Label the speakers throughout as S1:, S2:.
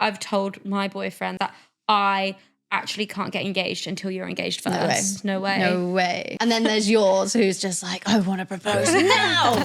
S1: I've told my boyfriend that I actually can't get engaged until you're engaged first. No way.
S2: No way. And then there's yours who's just like, I want to propose now.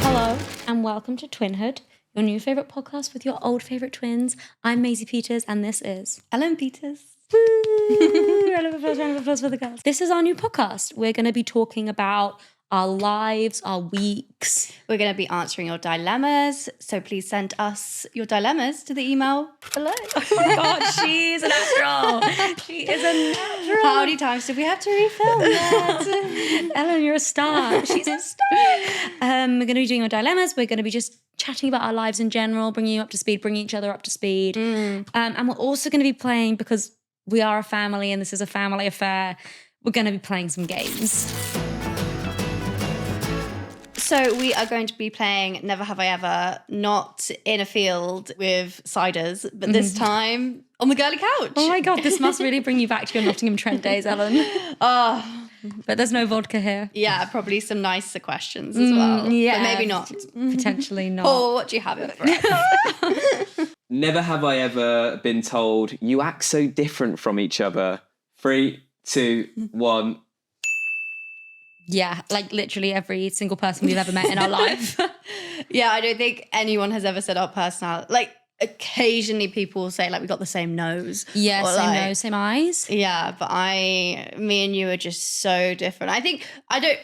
S1: Hello and welcome to Twinhood, your new favourite podcast with your old favourite twins. I'm Maisie Peters and this is
S2: Ellen Peters.
S1: Woo! Round of applause for the girls. This is our new podcast. We're going to be talking about our lives, our weeks.
S2: We're going to be answering your dilemmas. So please send us your dilemmas to the email below.
S1: Oh my God, she's a natural. She is a natural.
S2: How many times did we have to refilm that?
S1: Ellen, you're a star. She's a star. We're going to be doing our dilemmas. We're going to be just chatting about our lives in general, bringing you up to speed, bringing each other up to speed. And we're also going to be playing, because we are a family and this is a family affair, we're going to be playing some games.
S2: So we are going to be playing Never Have I Ever, not in a field with ciders, but this time on the girly couch.
S1: Oh my God, this must really bring you back to your Nottingham Trent days, Ellen.
S2: Oh,
S1: but there's no vodka here.
S2: yeah, probably some nicer questions as well.
S1: Yeah.
S2: But maybe not.
S1: Potentially not.
S2: Or what do you have in for us?
S3: Never have I ever been told you act so different from each other. 3, 2, 1.
S1: Yeah, like literally every single person we've ever met in our life.
S2: Yeah, I don't think anyone has ever said our personality. Like, occasionally people will say, like, we got the same nose.
S1: Yeah,
S2: Or,
S1: same
S2: like,
S1: nose, same eyes.
S2: Yeah, but me and you are just so different.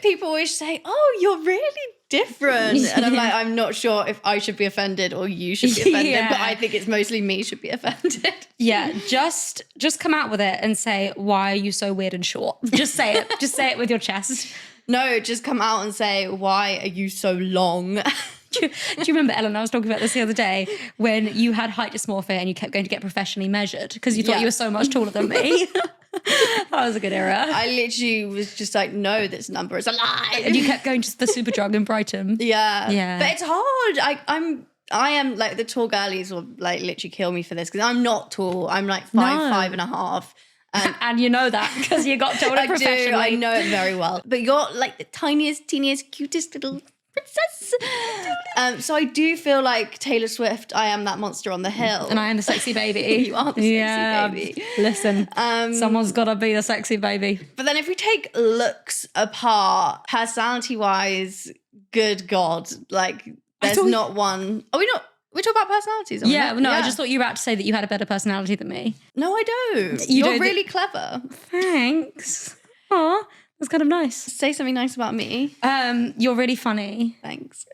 S2: People always say, oh, you're really different. And I'm like, I'm not sure if I should be offended or you should be offended,
S1: Yeah.
S2: but I think it's mostly me should be offended.
S1: Yeah, just come out with it and say, why are you so weird and short? Just say it. Just say it with your chest.
S2: No, just come out and say, why are you so long?
S1: Do you remember, Ellen, I was talking about this the other day, when you had height dysmorphia and you kept going to get professionally measured because you thought you were so much taller than me? That was a good era.
S2: I literally was just like, no, this number is a lie.
S1: And you kept going to the Superdrug in Brighton.
S2: Yeah.
S1: Yeah.
S2: But it's hard. I am like, the tall girlies will like literally kill me for this because I'm not tall. I'm like 5'5.5".
S1: And you know that because you got told it professionally.
S2: I know it very well. But you're like the tiniest, teeniest, cutest little princess. So I do feel like Taylor Swift, I am that monster on the hill.
S1: And I am the sexy baby.
S2: You are the sexy baby.
S1: Listen, someone's got to be the sexy baby.
S2: But then if we take looks apart, personality-wise, good God, like there's not one. Are we not? We're talking about personalities, aren't we?
S1: I just thought you were about to say that you had a better personality than me.
S2: No, I don't.
S1: You
S2: You're
S1: don't
S2: really clever.
S1: Thanks. Aw, that's kind of nice.
S2: Say something nice about me.
S1: You're really funny.
S2: Thanks.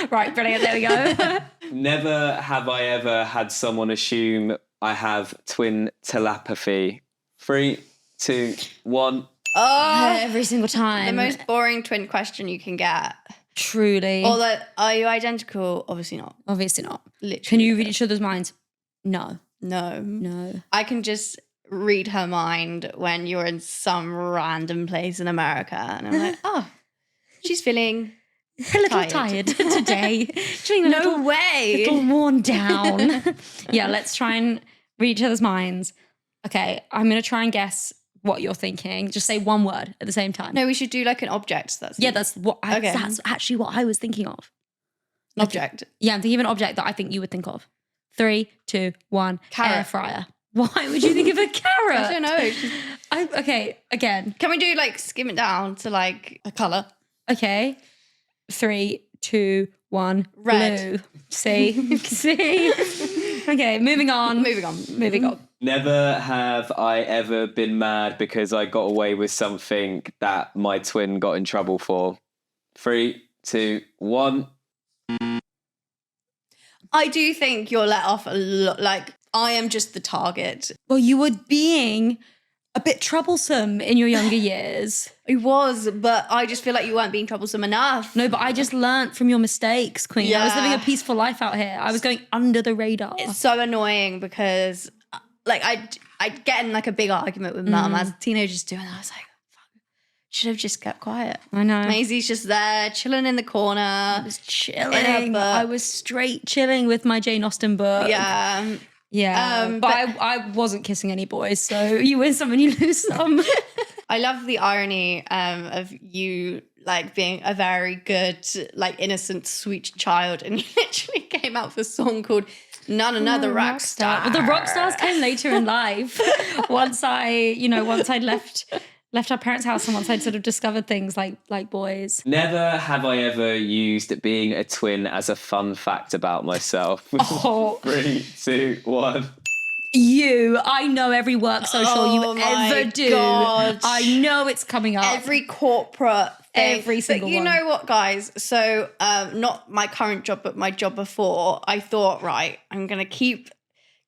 S1: Right, brilliant. There we go.
S3: Never have I ever had someone assume I have twin telepathy. 3, 2, 1.
S2: Oh,
S1: Every single time.
S2: the most boring twin question you can get.
S1: Truly.
S2: Although, are you identical? Obviously not.
S1: Obviously not.
S2: Literally.
S1: Can you read each other's minds? No.
S2: No. I can just read her mind when you're in some random place in America. And I'm like, oh, she's feeling
S1: A little tired today. Feeling
S2: no way.
S1: A little worn down. Yeah, let's try and read each other's minds. Okay, I'm going to try and guess what you're thinking. Just say one word at the same time.
S2: No, we should do like an object. That's
S1: actually what I was thinking of.
S2: an object.
S1: Yeah, I'm thinking of an object that I think you would think of. 3, 2, 1.
S2: Carrot.
S1: Air fryer. Why would you think of a carrot?
S2: I don't know.
S1: Okay, again.
S2: Can we do like skim it down to like a colour?
S1: Okay. 3, 2, 1.
S2: Red.
S1: Blue. See? See? Okay, moving on. Moving on.
S3: Never have I ever been mad because I got away with something that my twin got in trouble for. 3, 2, 1.
S2: I do think you're let off a lot. Like, I am just the target.
S1: Well, you were being a bit troublesome in your younger years.
S2: I was, but I just feel like you weren't being troublesome enough.
S1: No, but I just learnt from your mistakes, Queen. I was
S2: Yeah.
S1: living a peaceful life out here. I was going under the radar.
S2: It's so annoying because, like, I'd get in like a big argument with mum as teenagers do, and I was like, fuck, should have just kept quiet.
S1: I know.
S2: Maisie's just there, chilling in the corner.
S1: I was chilling.
S2: In her book.
S1: I was straight chilling with my Jane Austen book.
S2: Yeah.
S1: Yeah. But I wasn't kissing any boys, so you win some and you lose some.
S2: I love the irony of you like being a very good, like innocent, sweet child, and you literally came out with a song called None Another Rock Star.
S1: Well, the rock stars came later in life. once I'd left our parents' house and once I'd sort of discovered things like boys.
S3: Never have I ever used being a twin as a fun fact about myself.
S1: Oh.
S3: 3, 2, 1.
S1: I know every work social you ever do.
S2: God.
S1: I know it's coming up.
S2: Every corporate thing.
S1: Every single
S2: But you
S1: one.
S2: know what, guys? So not my current job, but my job before, I thought, right, I'm gonna keep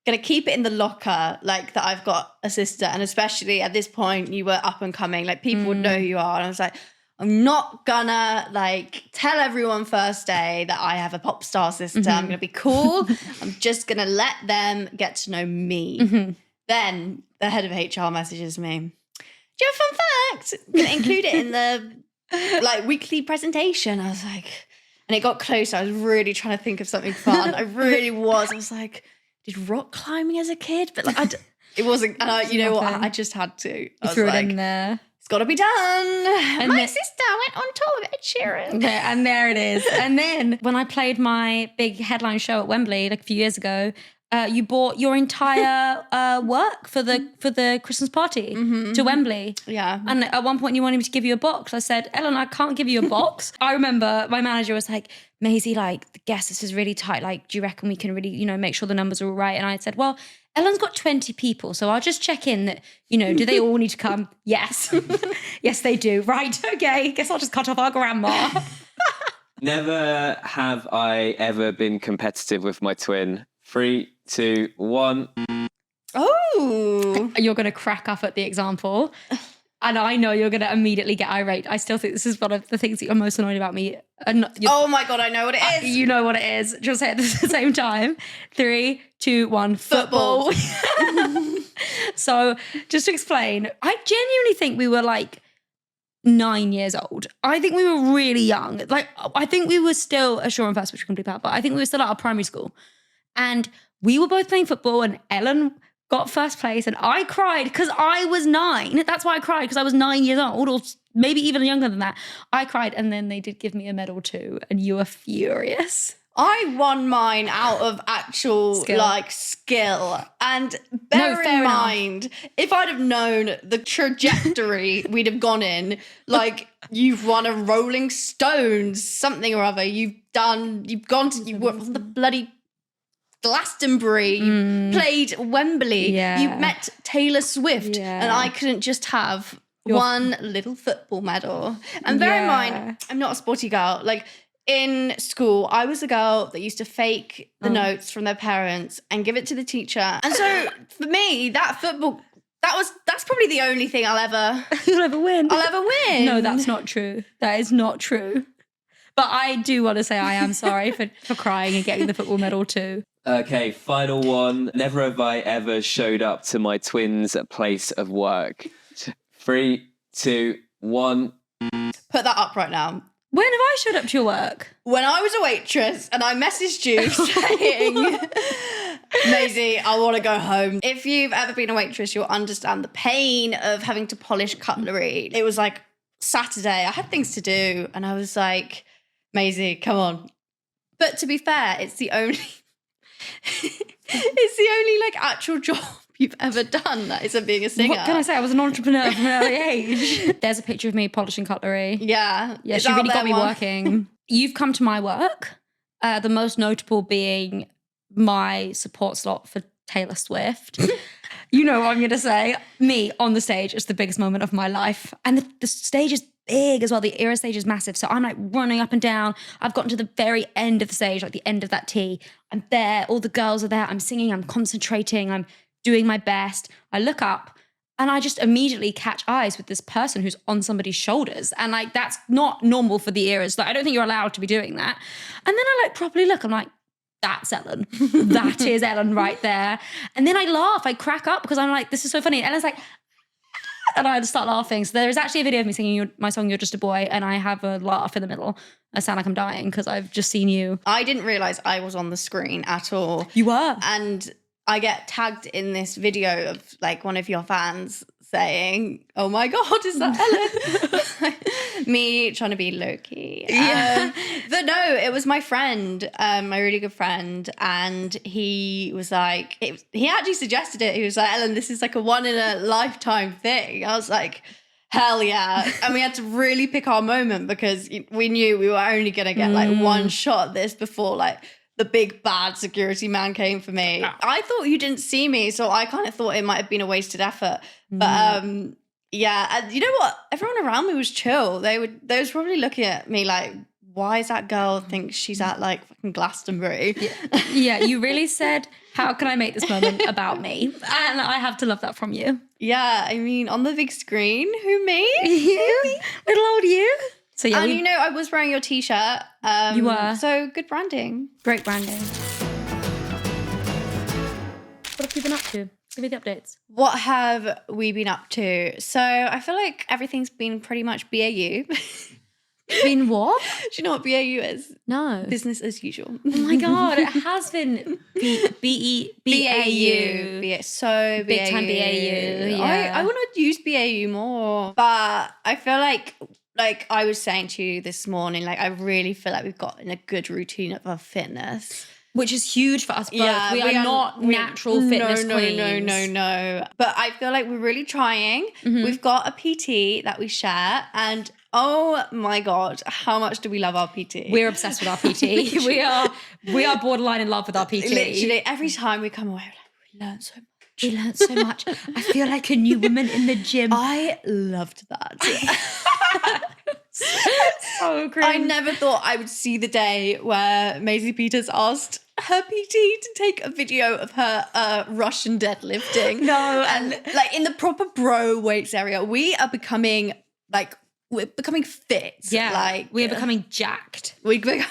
S2: it in the locker, like that I've got a sister. And especially at this point, you were up and coming, like people would know who you are. And I was like, I'm not gonna like tell everyone first day that I have a pop star sister. I'm gonna be cool. I'm just gonna let them get to know me. Then the head of HR messages me. Do you have a fun fact? I'm gonna include it in the like weekly presentation. I was like, and it got close. I was really trying to think of something fun. I really was. I was like, did rock climbing as a kid? But like, it wasn't. And you know what? I just had to. I
S1: threw
S2: was
S1: it
S2: like,
S1: in there.
S2: it's got to be done.
S1: And
S2: My sister went on tour with Ed Sheeran.
S1: And there it is. And then when I played my big headline show at Wembley like a few years ago, you bought your entire work for the Christmas party to Wembley.
S2: Yeah.
S1: And at one point you wanted me to give you a box. I said, Ellen, I can't give you a box. I remember my manager was like, Maisie, like the guest list is really tight. Like, do you reckon we can really, make sure the numbers are all right? And I said, well, Ellen's got 20 people, so I'll just check in that, do they all need to come? Yes. Yes, they do. Right, okay. Guess I'll just cut off our grandma.
S3: Never have I ever been competitive with my twin. 3, 2, 1.
S2: Oh.
S1: You're going to crack up at the example. And I know you're going to immediately get irate. I still think this is one of the things that you're most annoyed about me.
S2: Oh my God, I know what it is.
S1: You know what it is. Just say it at the same time. 3, 2, 1. Football. So just to explain, I genuinely think we were like 9 years old. I think we were really young. Like, I think we were still at Shore and First, which we can bleep out, but I think we were still at our primary school. And we were both playing football and Ellen got first place and I cried because I was 9. That's why I cried, because I was 9 years old, or maybe even younger than that. I cried and then they did give me a medal too and you were furious.
S2: I won mine out of actual skill. And bear in mind, if I'd have known the trajectory we'd have gone in, like you've won a Rolling Stones, something or other, you were on the bloody Glastonbury, you played Wembley, you met Taylor Swift, and I couldn't just have one little football medal. And bear in mind, I'm not a sporty girl. Like in school, I was a girl that used to fake the notes from their parents and give it to the teacher. And so for me, that's probably the only thing I'll ever win.
S1: No, that's not true. That is not true. But I do want to say I am sorry for crying and getting the football medal too.
S3: Okay, final one. Never have I ever showed up to my twins' place of work. 3, 2, 1.
S2: Put that up right now.
S1: When have I showed up to your work?
S2: When I was a waitress and I messaged you saying, Maisie, I want to go home. If you've ever been a waitress, you'll understand the pain of having to polish cutlery. It was like Saturday. I had things to do and I was like, Maisie, come on. But to be fair, it's the only like actual job you've ever done that isn't being a singer.
S1: What can I say? I was an entrepreneur from an early age. There's a picture of me polishing cutlery.
S2: Yeah.
S1: Yeah, she really got me working. You've come to my work, the most notable being my support slot for Taylor Swift. You know what I'm going to say. Me on the stage is the biggest moment of my life. And the stage is big as well. The era stage is massive. So I'm like running up and down. I've gotten to the very end of the stage, like the end of that T. I'm there. All the girls are there. I'm singing. I'm concentrating. I'm doing my best. I look up and I just immediately catch eyes with this person who's on somebody's shoulders. And like, that's not normal for the eras. Like, I don't think you're allowed to be doing that. And then I like properly look. I'm like, that's Ellen. That is Ellen right there. And then I laugh. I crack up because I'm like, this is so funny. And Ellen's like, and I start laughing. So there's actually a video of me singing my song, You're Just a Boy, and I have a laugh in the middle. I sound like I'm dying because I've just seen you.
S2: I didn't realise I was on the screen at all.
S1: You were.
S2: And I get tagged in this video of like one of your fans saying, oh my God, is that Ellen? Me trying to be low-key. But no, it was my friend, my really good friend. And he was like, he actually suggested it. He was like, Ellen, this is like a one-in-a-lifetime thing. I was like, hell yeah. And we had to really pick our moment because we knew we were only going to get like one shot at this before like the big bad security man came for me. I thought you didn't see me, so I kind of thought it might have been a wasted effort. But yeah, and you know what? Everyone around me was chill. They was probably looking at me like, why does that girl think she's at like fucking Glastonbury?
S1: Yeah, you really said, how can I make this moment about me? And I have to love that from you.
S2: Yeah, I mean, on the big screen, who me?
S1: You? Little old you? So yeah,
S2: and you know, I was wearing your t-shirt.
S1: You were.
S2: So good branding.
S1: Great branding. What have you been up to? Give me the updates.
S2: What have we been up to? So I feel like everything's been pretty much BAU.
S1: Been what?
S2: Do you know what BAU is?
S1: No.
S2: Business as usual.
S1: Oh my God, it has been BAU.
S2: So
S1: Big time BAU. Yeah.
S2: I want to use BAU more. But I feel like I was saying to you this morning, like I really feel like we've got in a good routine of our fitness.
S1: Which is huge for us both.
S2: Yeah,
S1: we are not natural fitness queens.
S2: No. But I feel like we're really trying. We've got a PT that we share and oh my God, how much do we love our PT?
S1: We're obsessed with our PT. we are borderline in love with our PT.
S2: Literally, every time we come away, we're like, we learn so much.
S1: We learned so much. I feel like a new woman in the gym.
S2: I loved that.
S1: So cringe.
S2: I never thought I would see the day where Maisie Peters asked her PT to take a video of her Russian deadlifting.
S1: No,
S2: and like in the proper bro weights area, we are becoming we're becoming fit.
S1: Yeah,
S2: like
S1: we're becoming jacked.
S2: We're becoming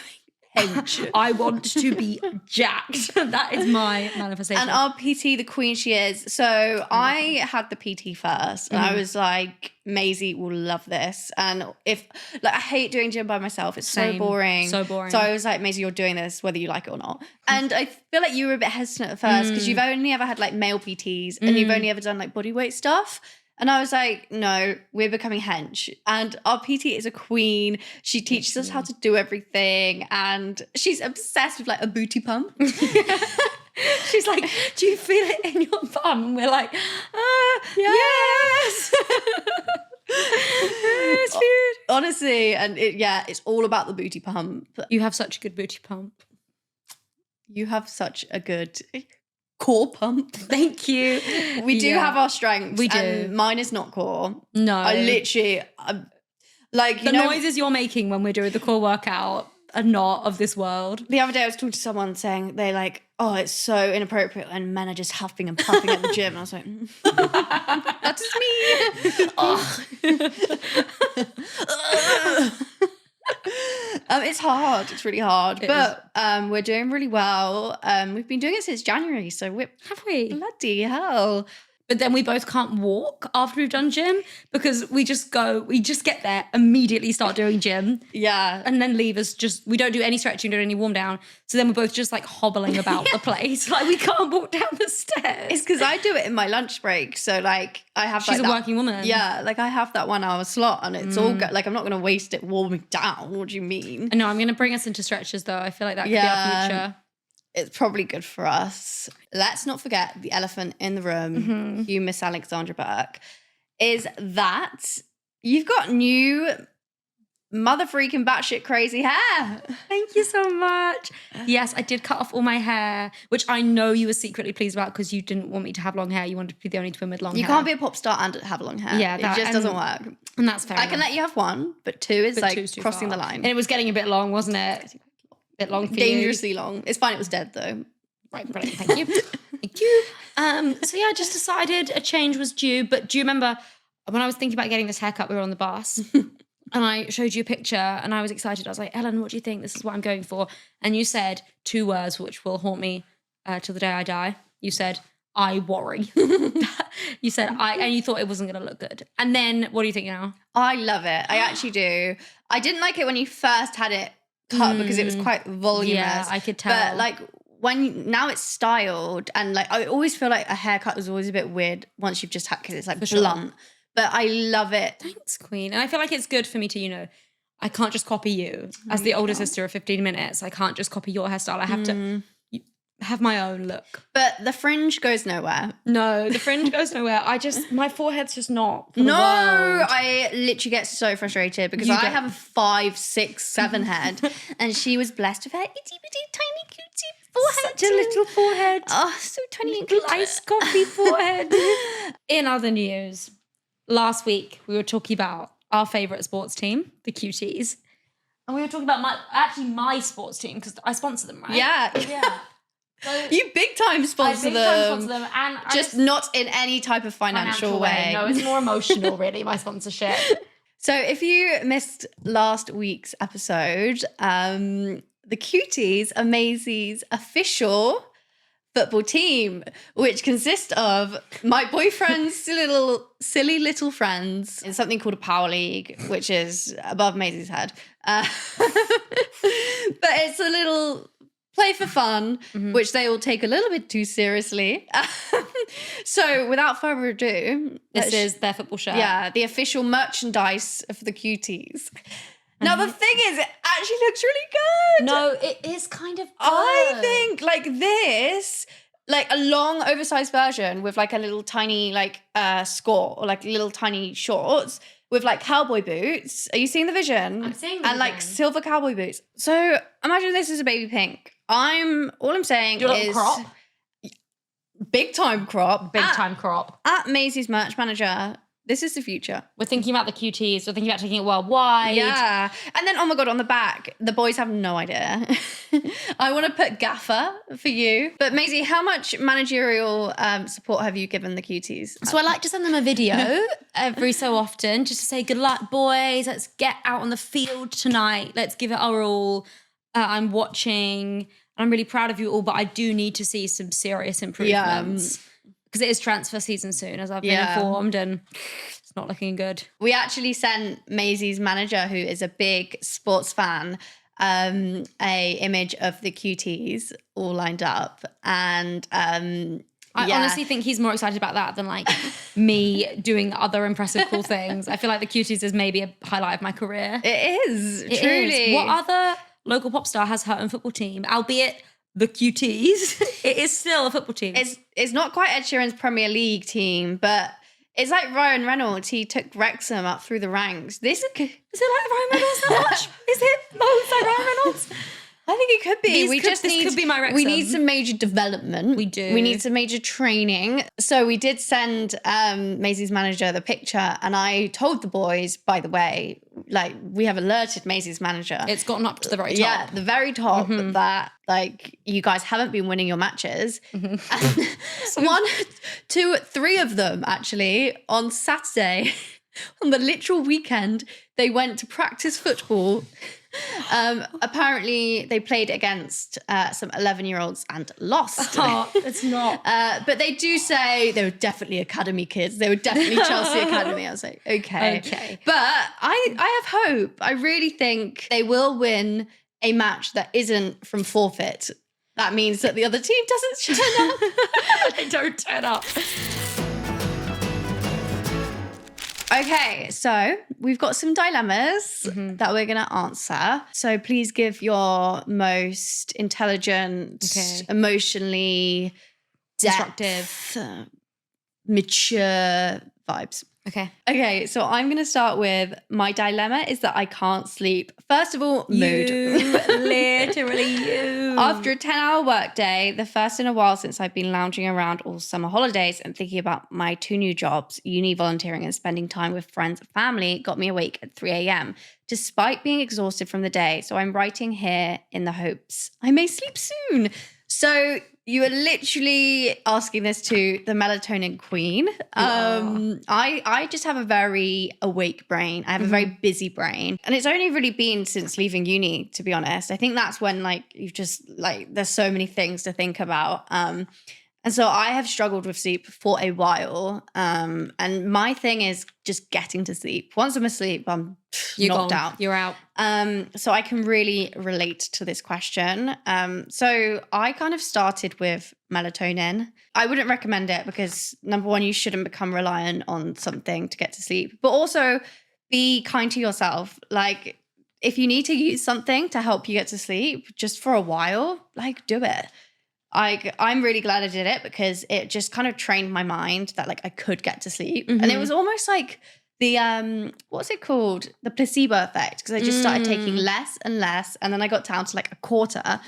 S2: hench.
S1: I want to be jacked. That is my manifestation.
S2: And our PT, the queen she is. So I had the PT first and I was like, Maisie will love this. And if I hate doing gym by myself, it's
S1: Same.
S2: so boring.
S1: So boring.
S2: So I was like, Maisie, you're doing this whether you like it or not. And I feel like you were a bit hesitant at first because you've only ever had like male PTs and you've only ever done like bodyweight stuff. And I was like, no, we're becoming hench. And our PT is a queen. She teaches us how to do everything. And she's obsessed with like a booty pump.
S1: She's like, do you feel it in your bum? And we're like, yes. It's cute.
S2: Honestly, and it's all about the booty pump.
S1: You have such a good booty pump.
S2: You have such a good core pump.
S1: Thank you.
S2: We do have our strengths.
S1: We do.
S2: And mine is not core.
S1: No.
S2: I literally, like,
S1: the noises you're making when we're doing the core workout are not of this world.
S2: The other day I was talking to someone saying they're like, oh, it's so inappropriate when men are just huffing and puffing at the gym. And I was like, that is me. It's hard. It's really hard. But we're doing really well. We've been doing it since January. So
S1: Have we?
S2: Bloody hell.
S1: But then we both can't walk after we've done gym because we just get there, immediately start doing gym.
S2: Yeah.
S1: And then leave us we don't do any stretching, don't do any warm down. So then we're both just like hobbling about the place. Like we can't walk down the stairs.
S2: It's because I do it in my lunch break. So like I have
S1: She's a working woman.
S2: Yeah. Like I have that 1 hour slot and it's all like I'm not going to waste it warming down. What do you mean?
S1: No, I'm going to bring us into stretches though. I feel like that could be our future.
S2: It's probably good for us. Let's not forget the elephant in the room, you Miss Alexandra Burke, is that you've got new mother freaking batshit crazy hair.
S1: Thank you so much. Yes, I did cut off all my hair, which I know you were secretly pleased about because you didn't want me to have long hair. You wanted to be the only twin with long hair.
S2: You can't be a pop star and have long hair.
S1: Yeah,
S2: it just doesn't work.
S1: And that's fair.
S2: I can let you have one, but two is like
S1: two's too
S2: crossing
S1: far.
S2: the line.
S1: And it was getting a bit long, wasn't it? A bit long for
S2: Dangerously long. It's fine, it was dead though.
S1: Right, brilliant. Thank you. Thank you. So yeah, I just decided a change was due. But do you remember when I was thinking about getting this haircut, we were on the bus and I showed you a picture and I was excited. I was like, Ellen, what do you think? This is what I'm going for. And you said 2 words which will haunt me till the day I die. You said, I worry. You said, and you thought it wasn't going to look good. And then what do you think now?
S2: I love it. I actually do. I didn't like it when you first had it cut because it was quite voluminous.
S1: Yeah, I could tell.
S2: But like now it's styled, and like I always feel like a haircut is always a bit weird once you've just had, because it's like blunt. But I love it.
S1: Thanks, Queen. And I feel like it's good for me to, I can't just copy you. As the older sister of 15 minutes, I can't just copy your hairstyle. I have to have my own look.
S2: But the fringe goes nowhere.
S1: No, the fringe goes nowhere. My forehead's just not for the
S2: No,
S1: world.
S2: I literally get so frustrated because I have a 5, 6, 7 head, and she was blessed with her itty bitty tiny cutesy forehead.
S1: Such a little forehead.
S2: Oh, so tiny and
S1: Little
S2: cute.
S1: iced coffee forehead. In other news, last week we were talking about our favourite sports team, the Cuties. And we were talking about my sports team, because I sponsor them, right?
S2: Yeah.
S1: So
S2: You big time sponsor them.
S1: And
S2: Just not in any type of financial way.
S1: No, it's more emotional, really, my sponsorship.
S2: So if you missed last week's episode, the Cuties are Maisie's official football team, which consists of my boyfriend's silly little friends in something called a power league, which is above Maisie's head. But it's a little play for fun, which they will take a little bit too seriously. So without further ado,
S1: This is their football shirt.
S2: yeah, the official merchandise of the Cuties. Now the thing is, it actually looks really good.
S1: No, it is kind of good.
S2: I think like this, like a long oversized version with like a little tiny like skirt or like little tiny shorts with like cowboy boots. Are you seeing the vision?
S1: I'm seeing the
S2: And like
S1: vision.
S2: silver cowboy boots. So imagine this is a baby pink. All I'm saying
S1: Do a little
S2: is
S1: crop.
S2: big time crop.
S1: Big time crop.
S2: At Maisie's merch manager. This is the future.
S1: We're thinking about the Cuties. We're thinking about taking it worldwide.
S2: Yeah. And then, oh my God, on the back, the boys have no idea. I want to put gaffer for you. But Maisie, how much managerial support have you given the Cuties?
S1: So I like to send them a video every so often just to say, good luck, boys. Let's get out on the field tonight. Let's give it our all. I'm watching. I'm really proud of you all, but I do need to see some serious improvements. Because it is transfer season soon, as I've been informed, and it's not looking good.
S2: We actually sent Maisie's manager, who is a big sports fan, a image of the Cuties all lined up. And
S1: I honestly think he's more excited about that than like me doing other impressive cool things. I feel like the Cuties is maybe a highlight of my career.
S2: It is,
S1: It
S2: truly.
S1: is. What other local pop star has her own football team, albeit the Cuties? It is still a football team.
S2: It's not quite Ed Sheeran's Premier League team, but it's like Ryan Reynolds. He took Wrexham up through the ranks. Is it like Ryan Reynolds that much? Is it?
S1: No, it's like Ryan Reynolds.
S2: I think it could be.
S1: This could be my Wrexham.
S2: We need some major development.
S1: We do.
S2: We need some major training. So we did send Maisie's manager the picture, and I told the boys, by the way, like we have alerted Maisie's manager.
S1: It's gotten up to the very top.
S2: Yeah, the very top that like you guys haven't been winning your matches. And 1, 2, 3 of them actually on Saturday, on the literal weekend, they went to practice football. Apparently they played against some 11-year-olds and lost.
S1: Oh, it's not.
S2: But they do say they were definitely academy kids. They were definitely Chelsea Academy. I was like, okay. But I have hope. I really think they will win a match that isn't from forfeit. That means that the other team doesn't turn up.
S1: They don't turn up.
S2: Okay, so we've got some dilemmas that we're going to answer. So please give your most intelligent, emotionally
S1: Constructive.
S2: mature vibes. Okay, so I'm going to start with my dilemma is that I can't sleep. First of all, mood.
S1: Literally you.
S2: After a 10-hour workday, the first in a while since I've been lounging around all summer holidays and thinking about my 2 new jobs, uni volunteering and spending time with friends and family, got me awake at 3 a.m. despite being exhausted from the day. So I'm writing here in the hopes I may sleep soon. So you are literally asking this to the melatonin queen. I just have a very awake brain. I have a very busy brain. And it's only really been since leaving uni, to be honest. I think that's when like you've just like, there's so many things to think about. And And so I have struggled with sleep for a while. And my thing is just getting to sleep. Once I'm asleep, I'm knocked out.
S1: You're out.
S2: So I can really relate to this question. So I kind of started with melatonin. I wouldn't recommend it because, number one, you shouldn't become reliant on something to get to sleep. But also be kind to yourself. Like, if you need to use something to help you get to sleep just for a while, like, do it. I'm really glad I did it because it just kind of trained my mind that like I could get to sleep. And it was almost like the what's it called? The placebo effect, because I just started taking less and less, and then I got down to like a quarter.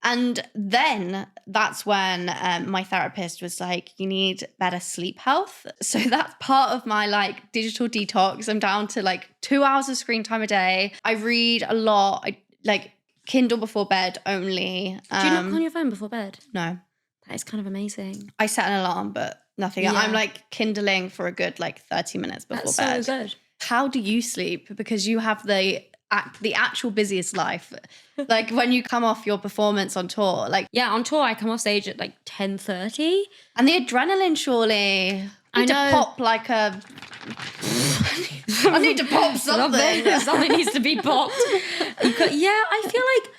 S2: And then that's when my therapist was like, you need better sleep health. So that's part of my like digital detox. I'm down to like 2 hours of screen time a day. I read a lot. I like Kindle before bed only.
S1: Do you not go on your phone before bed?
S2: No.
S1: That is kind of amazing.
S2: I set an alarm, but nothing.
S1: Yeah.
S2: I'm like kindling for a good like 30 minutes before bed.
S1: That's so good.
S2: How do you sleep? Because you have the actual busiest life. Like when you come off your performance on tour, like
S1: Yeah, on tour I come off stage at like 10:30.
S2: and the adrenaline surely. I need to pop like a I need to pop something.
S1: Something needs to be popped. Yeah, I feel like,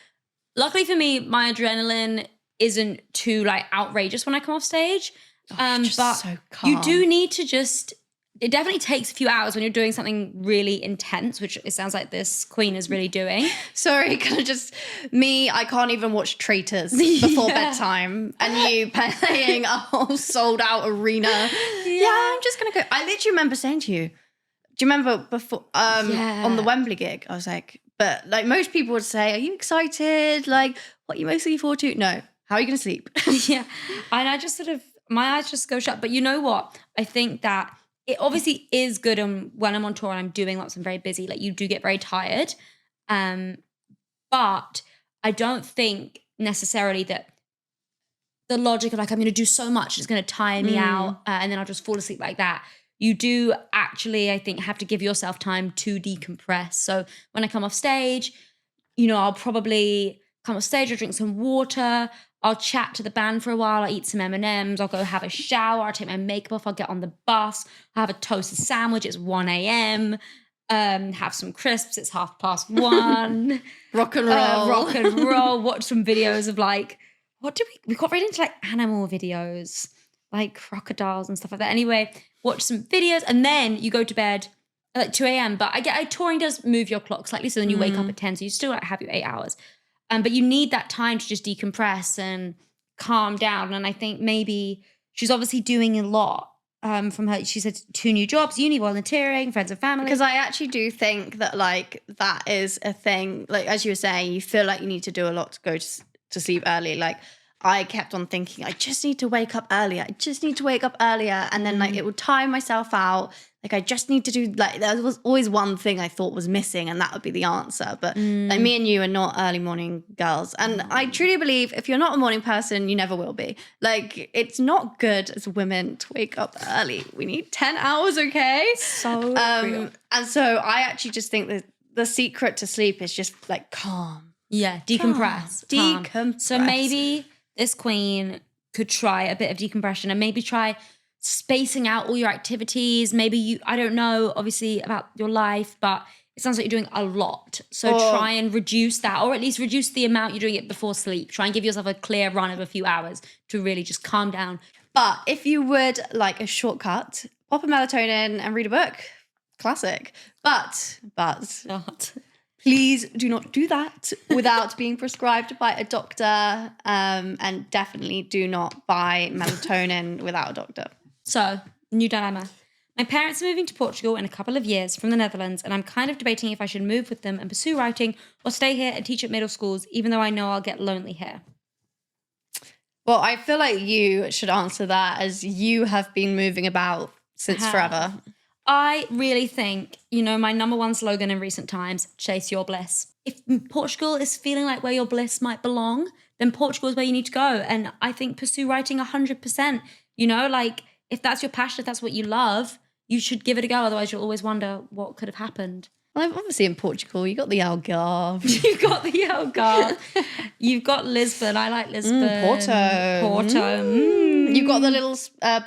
S1: luckily for me, my adrenaline isn't too like outrageous when I come off stage. But
S2: so calm.
S1: you do need to just, it definitely takes a few hours when you're doing something really intense, which it sounds like this queen is really doing.
S2: Sorry, kind of just me, I can't even watch Traitors before bedtime, and you playing a whole sold out arena. Yeah, I'm just going to go. I literally remember saying to you, do you remember before on the Wembley gig? I was like, but like most people would say, are you excited? Like, what are you most looking forward to? No. How are you going to sleep?
S1: Yeah. And I just sort of, my eyes just go shut. But you know what? I think that it obviously is good when I'm on tour and I'm doing lots and very busy. Like, you do get very tired. But I don't think necessarily that the logic of like, I'm going to do so much, it's going to tire me out and then I'll just fall asleep like that. You do actually, I think, have to give yourself time to decompress. So when I come off stage, you know, I'll probably come off stage, I'll drink some water, I'll chat to the band for a while, I'll eat some M&Ms, I'll go have a shower, I'll take my makeup off, I'll get on the bus, I'll have a toasted sandwich, it's 1 a.m., have some crisps, it's 1:30.
S2: Rock and roll.
S1: Watch some videos of like, we got right into like animal videos, like crocodiles and stuff like that. Anyway, watch some videos and then you go to bed at like 2 a.m. But touring does move your clock slightly, so then you wake up at 10, so you still like have your 8 hours. But you need that time to just decompress and calm down. And I think maybe she's obviously doing a lot from her. She said 2 new jobs, uni, volunteering, friends and family.
S2: Because I actually do think that like that is a thing. Like, as you were saying, you feel like you need to do a lot to go to sleep early. Like, I kept on thinking, I just need to wake up earlier. And then like it would tire myself out. Like, I just need to do, like, there was always one thing I thought was missing and that would be the answer. But like, me and you are not early morning girls. And I truly believe if you're not a morning person, you never will be. Like, it's not good as women to wake up early. We need 10 hours, okay?
S1: So real.
S2: And so I actually just think that the secret to sleep is just like calm.
S1: Yeah, decompress. Calm.
S2: Decompress.
S1: So maybe this queen could try a bit of decompression and maybe try spacing out all your activities. Maybe I don't know, obviously, about your life, but it sounds like you're doing a lot. So try and reduce that, or at least reduce the amount you're doing it before sleep. Try and give yourself a clear run of a few hours to really just calm down.
S2: But if you would like a shortcut, pop a melatonin and read a book. Classic. But please do not do that without being prescribed by a doctor, and definitely do not buy melatonin without a doctor.
S1: So, new dilemma. My parents are moving to Portugal in a couple of years from the Netherlands, and I'm kind of debating if I should move with them and pursue writing or stay here and teach at middle schools, even though I know I'll get lonely here.
S2: Well, I feel like you should answer that, as you have been moving about since forever.
S1: I really think, you know, my number one slogan in recent times, chase your bliss. If Portugal is feeling like where your bliss might belong, then Portugal is where you need to go. And I think pursue writing 100%. You know, like, if that's your passion, if that's what you love, you should give it a go. Otherwise, you'll always wonder what could have happened.
S2: Well, obviously in Portugal, you got the Algarve.
S1: You've got the Algarve. You've got Lisbon. I like Lisbon.
S2: Porto. You've got the little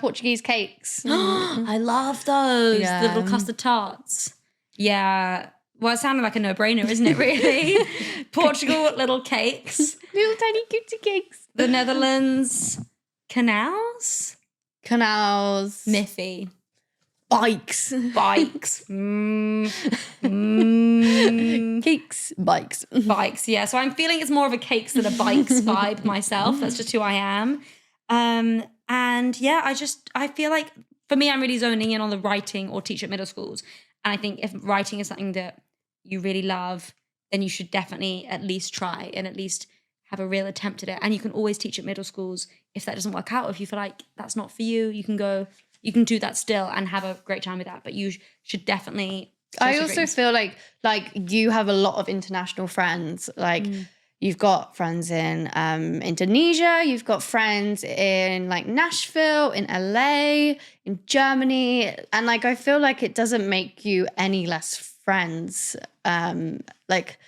S2: Portuguese cakes.
S1: I love those.
S2: Yeah.
S1: The little custard tarts. Yeah. Well, it sounded like a no-brainer, isn't it, really? Portugal, little cakes.
S2: Little tiny cutesy cakes.
S1: The Netherlands, canals?
S2: Canals.
S1: Miffy.
S2: Bikes.
S1: Bikes.
S2: Cakes. Bikes.
S1: Bikes, yeah. So I'm feeling it's more of a cakes than a bikes vibe myself. That's just who I am. And yeah, I feel like for me, I'm really zoning in on the writing or teach at middle schools. And I think if writing is something that you really love, then you should definitely at least try and at least have a real attempt at it. And you can always teach at middle schools if that doesn't work out. If you feel like that's not for you, you can do that still and have a great time with that. But you should definitely.
S2: I also feel like you have a lot of international friends. Like you've got friends in Indonesia, you've got friends in like Nashville, in LA, in Germany. And like I feel like it doesn't make you any less friends. Like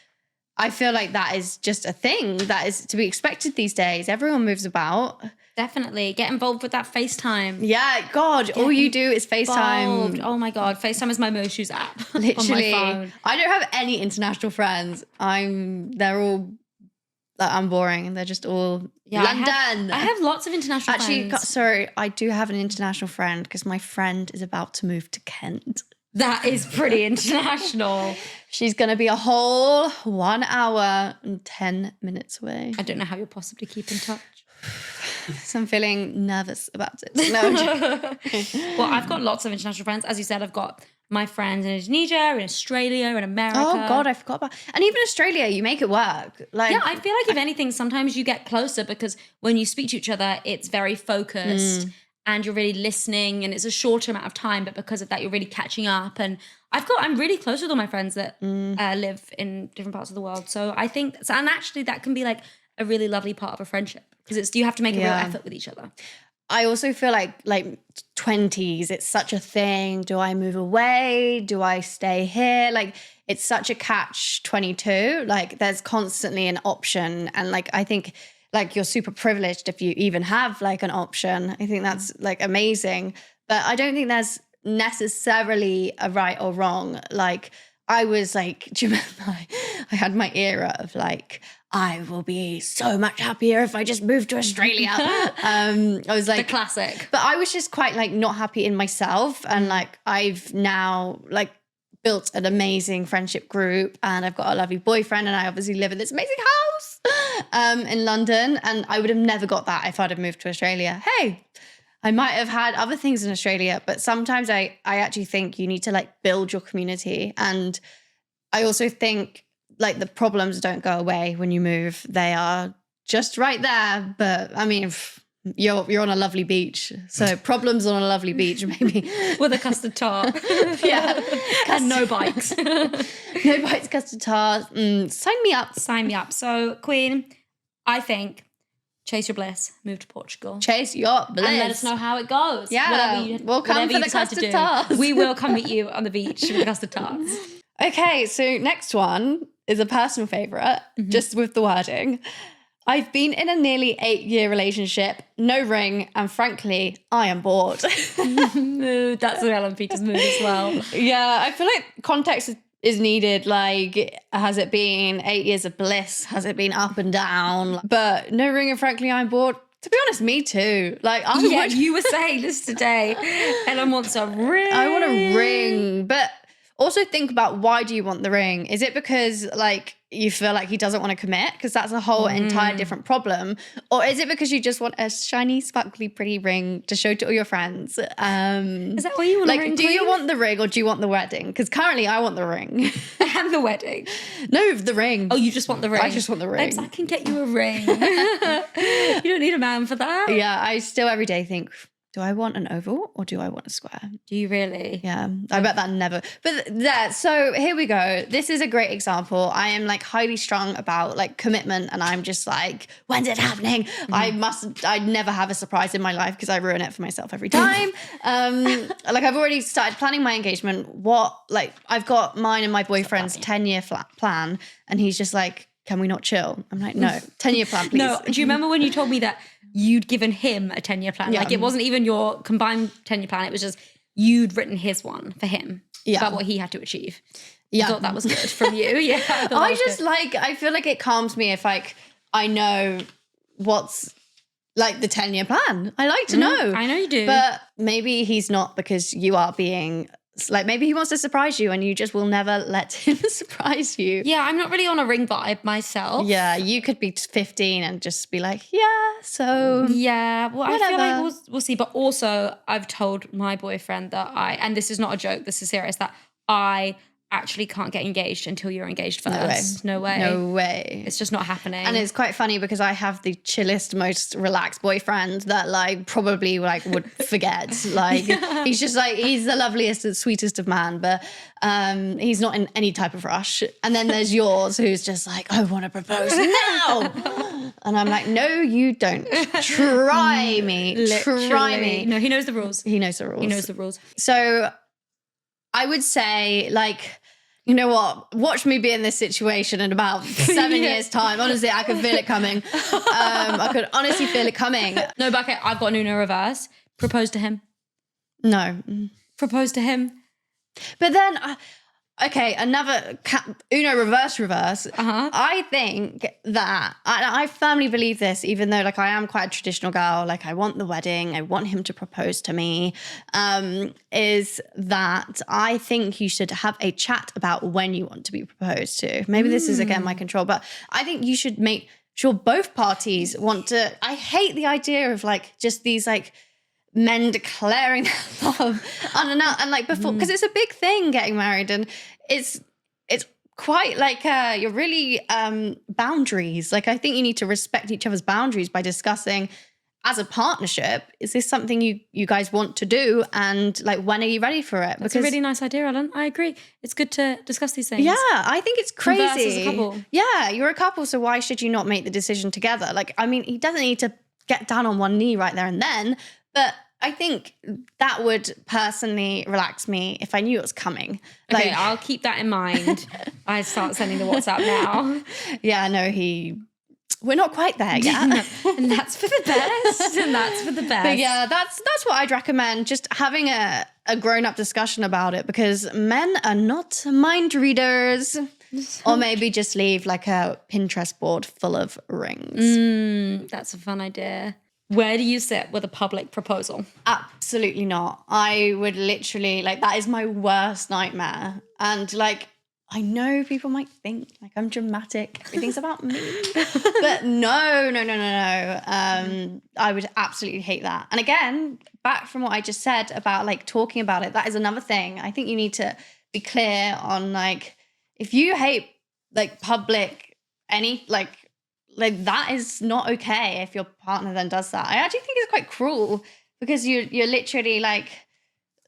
S2: I feel like that is just a thing that is to be expected these days. Everyone moves about.
S1: Definitely. Get involved with that FaceTime.
S2: Yeah, God, all you do is FaceTime.
S1: Involved. Oh my God. FaceTime is my most used app
S2: Literally.
S1: on my phone.
S2: I don't have any international friends. They're all, I'm boring. They're just all London.
S1: I have lots of international friends.
S2: Sorry, I do have an international friend because my friend is about to move to Kent.
S1: That is pretty international.
S2: She's going to be a whole 1 hour and 10 minutes away.
S1: I don't know how you'll possibly keep in touch.
S2: So I'm feeling nervous about it. No.
S1: Well, I've got lots of international friends. As you said, I've got my friends in Indonesia, in Australia, in America.
S2: Oh God, I forgot about. And even Australia, you make it work. Like,
S1: yeah, I feel like if anything, sometimes you get closer because when you speak to each other, it's very focused and you're really listening, and it's a shorter amount of time. But because of that, you're really catching up. And I'm really close with all my friends that live in different parts of the world. So I think, and actually, that can be like a really lovely part of a friendship because you have to make a real effort with each other.
S2: I also feel like 20s, it's such a thing. Do I move away? Do I stay here? Like, it's such a catch-22. Like, there's constantly an option. And like, I think like you're super privileged if you even have like an option. I think that's like amazing. But I don't think there's necessarily a right or wrong. Like, I was like, do you remember I had my era of like, I will be so much happier if I just move to Australia. I was like,
S1: the classic.
S2: But I was just quite like not happy in myself. And like, I've now like built an amazing friendship group and I've got a lovely boyfriend and I obviously live in this amazing house in London. And I would have never got that if I'd have moved to Australia. Hey, I might have had other things in Australia, but sometimes I actually think you need to like build your community. And I also think like the problems don't go away when you move. They are just right there. But I mean, you're on a lovely beach. So problems on a lovely beach, maybe.
S1: With a custard tart.
S2: Yeah.
S1: And no bikes.
S2: No bikes, custard tart. Sign me up.
S1: Sign me up. So, Queen, I think chase your bliss, move to Portugal.
S2: Chase your bliss.
S1: And let us know how it goes.
S2: Yeah. We'll come for the custard tarts.
S1: We will come meet you on the beach with the custard tarts.
S2: Okay, so next one is a personal favourite, just with the wording. I've been in a nearly 8-year relationship, no ring, and frankly, I am bored.
S1: That's an Ellen Peters mood as well.
S2: Yeah, I feel like context is needed. Like, has it been 8 years of bliss? Has it been up and down? But no ring, and frankly, I'm bored. To be honest, me too. Like,
S1: you were saying this today. Ellen wants a ring.
S2: I want a ring, but also think about, why do you want the ring? Is it because like you feel like he doesn't want to commit? Because that's a whole entire different problem. Or is it because you just want a shiny, sparkly, pretty ring to show to all your friends? Is
S1: that what you want?
S2: Like,
S1: a ring,
S2: do you want the ring or do you want the wedding? Because currently I want the ring.
S1: And the wedding?
S2: No, the ring.
S1: Oh, you just want the ring?
S2: I just want the ring.
S1: Babes, I can get you a ring. You don't need a man for that.
S2: Yeah, I still every day think, do I want an oval or do I want a square?
S1: Do you really?
S2: Yeah, I bet that never. But so here we go. This is a great example. I am like highly strung about like commitment and I'm just like, when's it happening? I'd never have a surprise in my life because I ruin it for myself every time. Like I've already started planning my engagement. I've got mine and my boyfriend's 10-year plan and he's just like, can we not chill? I'm like, no, 10-year plan, please.
S1: No, do you remember when you told me that you'd given him a 10-year plan.
S2: Yeah.
S1: Like it wasn't even your combined 10-year plan. It was just you'd written his one for him about what he had to achieve. I thought that was good from you. Yeah.
S2: I feel like it calms me if like I know what's like the 10-year plan. I like to know.
S1: I know you do.
S2: But maybe he's not, because you are being like, maybe he wants to surprise you and you just will never let him surprise you.
S1: Yeah, I'm not really on a ring vibe myself.
S2: Yeah, you could be 15 and just be like, yeah, so
S1: yeah, well,
S2: whatever.
S1: I feel like we'll see. But also, I've told my boyfriend that and this is not a joke, this is serious, that I actually can't get engaged until you're engaged first. No way.
S2: No way.
S1: It's just not happening.
S2: And it's quite funny because I have the chillest, most relaxed boyfriend that like probably like would forget. Like he's just like, he's the loveliest and sweetest of man, but he's not in any type of rush. And then there's yours who's just like, I want to propose now. And I'm like, no, you don't. Try me.
S1: Literally.
S2: Try me.
S1: No, he knows the rules.
S2: He knows the rules.
S1: He knows the rules.
S2: So I would say, like, you know what? Watch me be in this situation in about 7 years' time. Honestly, I could feel it coming. I could honestly feel it coming.
S1: No, but okay, I've got an Uno reverse. Propose to him.
S2: No.
S1: Propose to him.
S2: But then, okay, another Uno reverse. I think that, I firmly believe this, even though like I am quite a traditional girl, like I want the wedding, I want him to propose to me, is that I think you should have a chat about when you want to be proposed to. Maybe this is again my control, but I think you should make sure both parties want to. I hate the idea of like just these like men declaring their love unannounced and like before, because it's a big thing getting married, and it's quite like you're really boundaries. Like I think you need to respect each other's boundaries by discussing as a partnership, is this something you guys want to do, and like when are you ready for it?
S1: That's a really nice idea, Ellen. I agree. It's good to discuss these things.
S2: Yeah, I think it's crazy.
S1: Converse as a couple.
S2: Yeah, you're a couple, so why should you not make the decision together? Like, I mean, he doesn't need to get down on one knee right there and then, but I think that would personally relax me if I knew it was coming.
S1: Okay, I'll keep that in mind. I start sending the WhatsApp now.
S2: Yeah, no, we're not quite there yet.
S1: And that's for the best. And that's for the best.
S2: But yeah, that's what I'd recommend, just having a grown-up discussion about it, because men are not mind readers. Or maybe just leave like a Pinterest board full of rings.
S1: That's a fun idea. Where do you sit with a public proposal?
S2: Absolutely not. I would literally, like, that is my worst nightmare. And like, I know people might think like I'm dramatic, everything's about me. But no. I would absolutely hate that. And again, back from what I just said about like talking about it, that is another thing. I think you need to be clear on like, if you hate like public, like that is not okay if your partner then does that. I actually think it's quite cruel, because you're literally like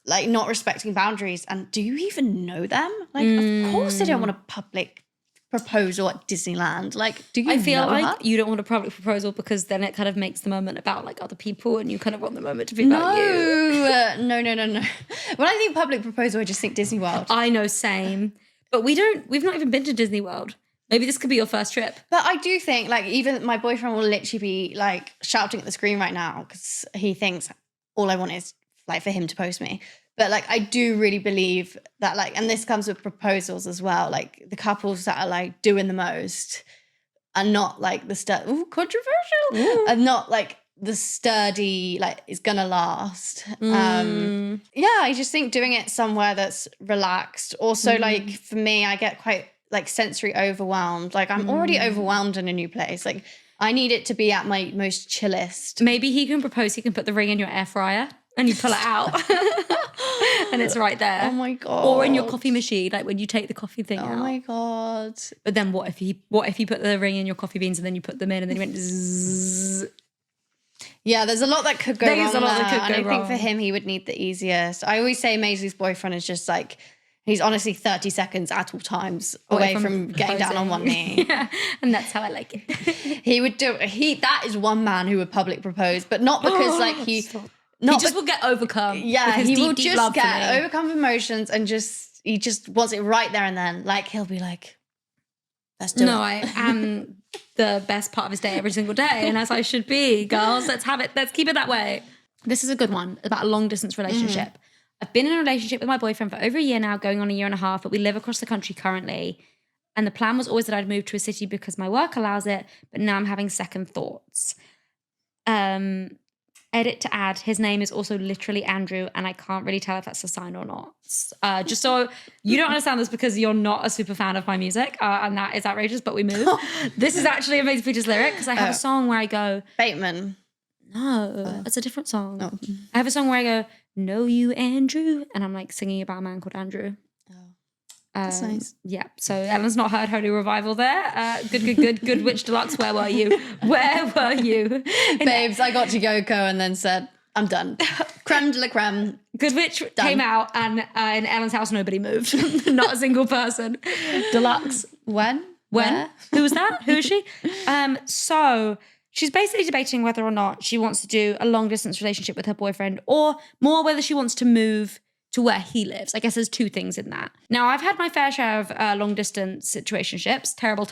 S2: not respecting boundaries. And do you even know them? Like, of course they don't want a public proposal at Disneyland. Like, do you
S1: I feel
S2: know
S1: like
S2: her?
S1: you don't want a public proposal because then it kind of makes the moment about like other people, and you kind of want the moment to be about you.
S2: No. When I think public proposal, I just think Disney World.
S1: I know, same. But we've not even been to Disney World. Maybe this could be your first trip.
S2: But I do think, like, even my boyfriend will literally be, like, shouting at the screen right now because he thinks all I want is, like, for him to post me. But, like, I do really believe that, like, and this comes with proposals as well, like, the couples that are, like, doing the most are not, like, controversial, are not, like, the sturdy, like, is gonna last. Yeah, I just think doing it somewhere that's relaxed. Also, like, for me, I get quite like sensory overwhelmed. Like I'm already overwhelmed in a new place. Like I need it to be at my most chillest.
S1: Maybe he can propose, he can put the ring in your air fryer and you pull it out and it's right there.
S2: Oh my God.
S1: Or in your coffee machine, like when you take the coffee thing out.
S2: Oh my God.
S1: But then what if you put the ring in your coffee beans and then you put them in and then you went zzz.
S2: Yeah, there's a lot that could go wrong.
S1: There's a lot that could
S2: and
S1: go
S2: I
S1: wrong.
S2: think for him, he would need the easiest. I always say Maisie's boyfriend is just like, he's honestly 30 seconds at all times away from getting down on one knee.
S1: Yeah, and that's how I like it.
S2: He would that is one man who would public propose, but not because like he
S1: just will get overcome.
S2: Yeah,
S1: he
S2: will just get overcome emotions and he just wants it right there and then. Like he'll be like, let's do it.
S1: No, I am the best part of his day every single day. And as I should be, girls, let's keep it that way. This is a good one about a long distance relationship. I've been in a relationship with my boyfriend for over a year now, going on a year and a half, but we live across the country currently. And the plan was always that I'd move to a city because my work allows it, but now I'm having second thoughts. Edit to add, his name is also literally Andrew, and I can't really tell if that's a sign or not. Just so you don't understand this because you're not a super fan of my music, and that is outrageous, but we move. This is actually a Maisie Peters lyric because I have a song where I go...
S2: Bateman.
S1: No, it's a different song.
S2: No.
S1: I have a song where I go, know you, Andrew, and I'm like singing about a man called Andrew.
S2: That's nice.
S1: Yeah, so Ellen's not heard Holy Revival there. Good Witch Deluxe, where were you? Where were you?
S2: Babes, I got to Yoko and then said, I'm done. Creme de la creme.
S1: Good Witch came out and in Ellen's house nobody moved. Not a single person. Deluxe.
S2: When?
S1: Who was that? Who is she? So she's basically debating whether or not she wants to do a long distance relationship with her boyfriend or more whether she wants to move to where he lives. I guess there's two things in that. Now, I've had my fair share of long distance situationships. Terrible.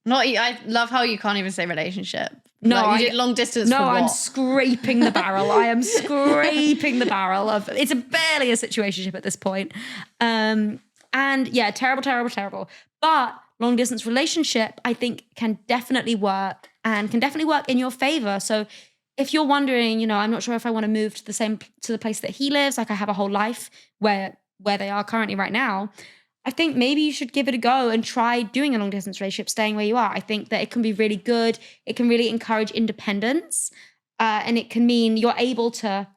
S2: I love how you can't even say relationship.
S1: No,
S2: like, you did long distance.
S1: No,
S2: for what?
S1: I'm scraping the barrel. I am scraping the barrel of. It's barely a situationship at this point. And yeah, terrible. But long distance relationship, I think, can definitely work and can definitely work in your favor. So if you're wondering, I'm not sure if I want to move to the place that he lives, like I have a whole life where they are currently right now, I think maybe you should give it a go and try doing a long distance relationship, staying where you are. I think that it can be really good. It can really encourage independence. And it can mean you're able to